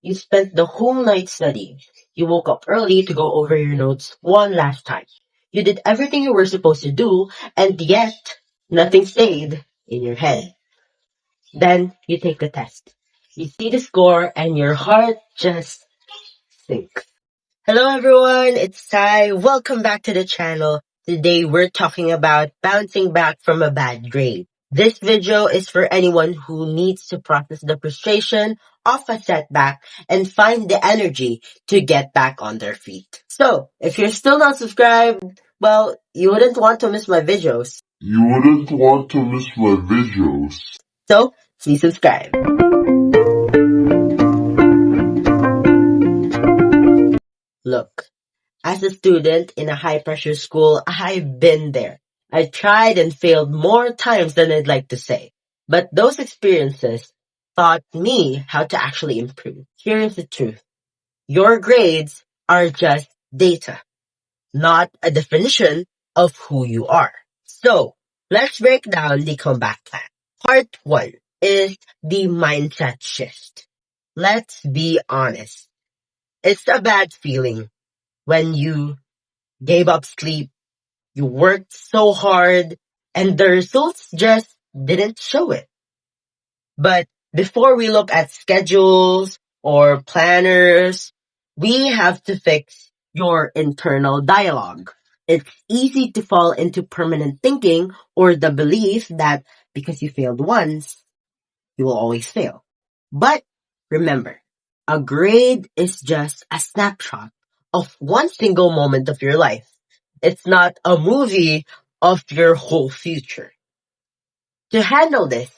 You spent the whole night studying. You woke up early to go over your notes one last time. You did everything you were supposed to do, and yet nothing stayed in your head. Then you take the test. You see the score, and your heart just sinks. Hello everyone, it's Sai. Welcome back to the channel. Today we're talking about bouncing back from a bad grade. This video is for anyone who needs to process the frustration of a setback and find the energy to get back on their feet. So, if you're still not subscribed, well, you wouldn't want to miss my videos. So, please subscribe. Look, as a student in a high-pressure school, I've been there. I tried and failed more times than I'd like to say. But those experiences taught me how to actually improve. Here is the truth. Your grades are just data, not a definition of who you are. So, let's break down the comeback plan. Part 1 is the mindset shift. Let's be honest. It's a bad feeling when you gave up sleep, you worked so hard, and the results just didn't show it. But before we look at schedules or planners, we have to fix your internal dialogue. It's easy to fall into permanent thinking or the belief that because you failed once, you will always fail. But remember, a grade is just a snapshot of one single moment of your life. It's not a movie of your whole future. To handle this,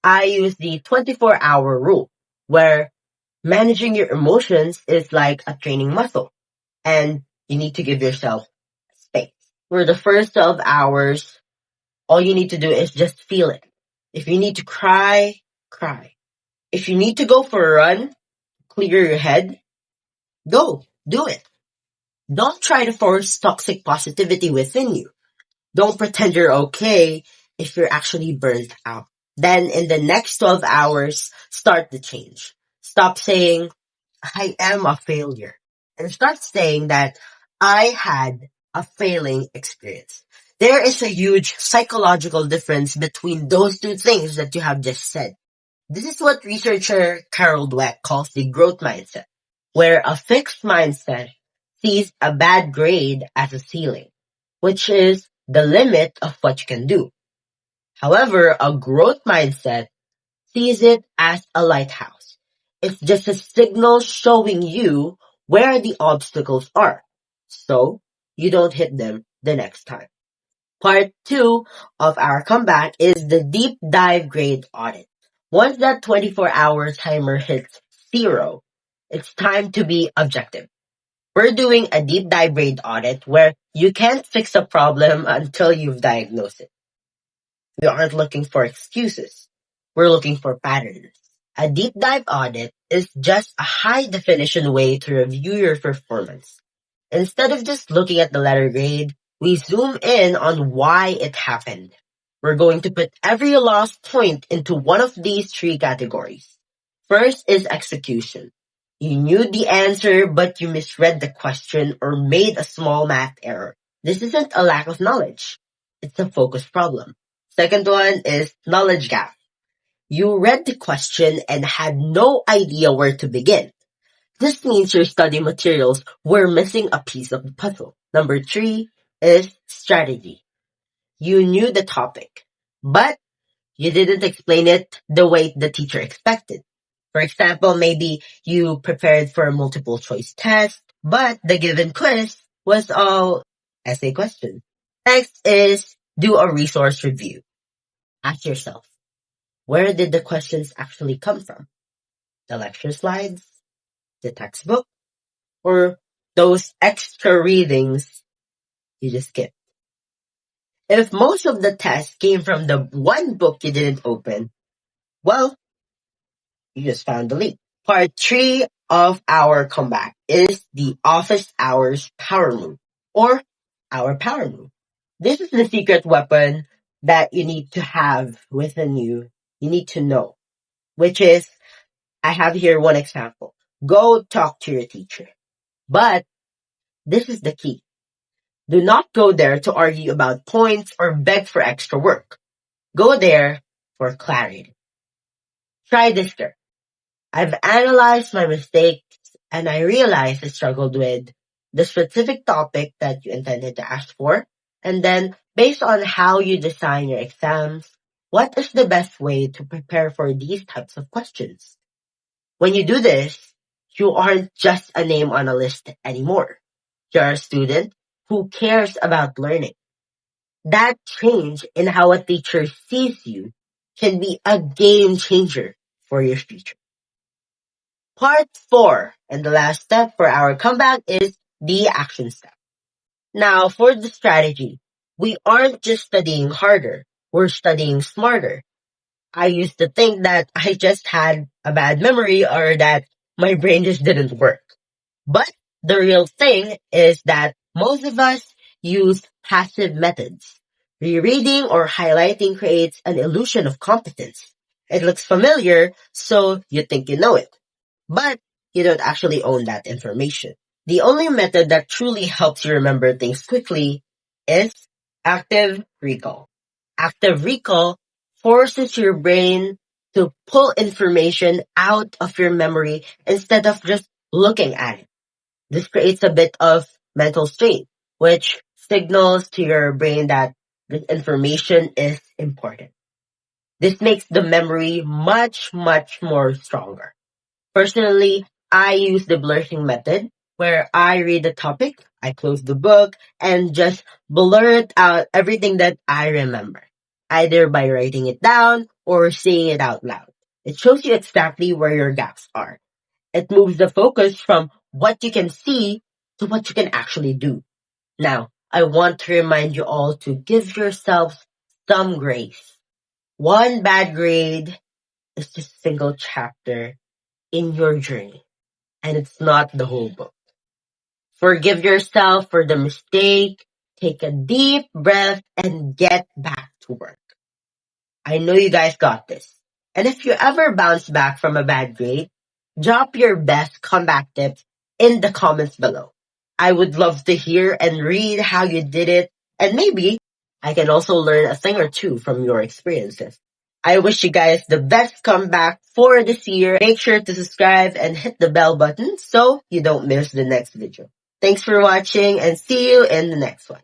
I use the 24-hour rule, where managing your emotions is like a training muscle, and you need to give yourself space. For the first 12 hours, all you need to do is just feel it. If you need to cry, cry. If you need to go for a run, clear your head, go, do it. Don't try to force toxic positivity within you. Don't pretend you're okay if you're actually burnt out. Then in the next 12 hours, start the change. Stop saying, I am a failure. And start saying that I had a failing experience. There is a huge psychological difference between those two things that you have just said. This is what researcher Carol Dweck calls the growth mindset, where a fixed mindset sees a bad grade as a ceiling, which is the limit of what you can do. However, a growth mindset sees it as a lighthouse. It's just a signal showing you where the obstacles are, so you don't hit them the next time. Part 2 of our comeback is the Deep-Dive Grade Audit. Once that 24-hour timer hits 0, it's time to be objective. We're doing a deep dive grade audit where you can't fix a problem until you've diagnosed it. We aren't looking for excuses. We're looking for patterns. A deep dive audit is just a high definition way to review your performance. Instead of just looking at the letter grade, we zoom in on why it happened. We're going to put every lost point into one of these 3 categories. First is execution. You knew the answer, but you misread the question or made a small math error. This isn't a lack of knowledge. It's a focus problem. Second one is knowledge gap. You read the question and had no idea where to begin. This means your study materials were missing a piece of the puzzle. Number 3 is strategy. You knew the topic, but you didn't explain it the way the teacher expected. For example, maybe you prepared for a multiple choice test, but the given quiz was all essay questions. Next is do a resource review. Ask yourself, where did the questions actually come from? The lecture slides, the textbook, or those extra readings you just skipped? If most of the test came from the one book you didn't open, well, you just found the leak. Part 3 of our comeback is the office hours power move, or our power move. This is the secret weapon that you need to have within you. You need to know, which is, I have here one example. go talk to your teacher. But this is the key. Do not go there to argue about points or beg for extra work. Go there for clarity. Try this girl. I've analyzed my mistakes and I realized I struggled with the specific topic that you intended to ask for. And then, based on how you design your exams, what is the best way to prepare for these types of questions? When you do this, you aren't just a name on a list anymore. You're a student who cares about learning. That change in how a teacher sees you can be a game changer for your future. Part 4 and the last step for our comeback is the action step. Now, for the strategy, we aren't just studying harder, we're studying smarter. I used to think that I just had a bad memory or that my brain just didn't work. But the real thing is that most of us use passive methods. Rereading or highlighting creates an illusion of competence. It looks familiar, so you think you know it. But you don't actually own that information. The only method that truly helps you remember things quickly is active recall. Active recall forces your brain to pull information out of your memory instead of just looking at it. This creates a bit of mental strain, which signals to your brain that this information is important. This makes the memory much, much more stronger. Personally, I use the blurting method where I read the topic, I close the book, and just blurt out everything that I remember, either by writing it down or saying it out loud. It shows you exactly where your gaps are. It moves the focus from what you can see to what you can actually do. Now, I want to remind you all to give yourselves some grace. One bad grade is just a single chapter in your journey, and it's not the whole book. Forgive yourself for the mistake, take a deep breath, and get back to work. I know you guys got this. And if you ever bounce back from a bad grade, drop your best comeback tips in the comments below. I would love to hear and read how you did it, and maybe I can also learn a thing or two from your experiences. I wish you guys the best comeback for this year. Make sure to subscribe and hit the bell button so you don't miss the next video. Thanks for watching and see you in the next one.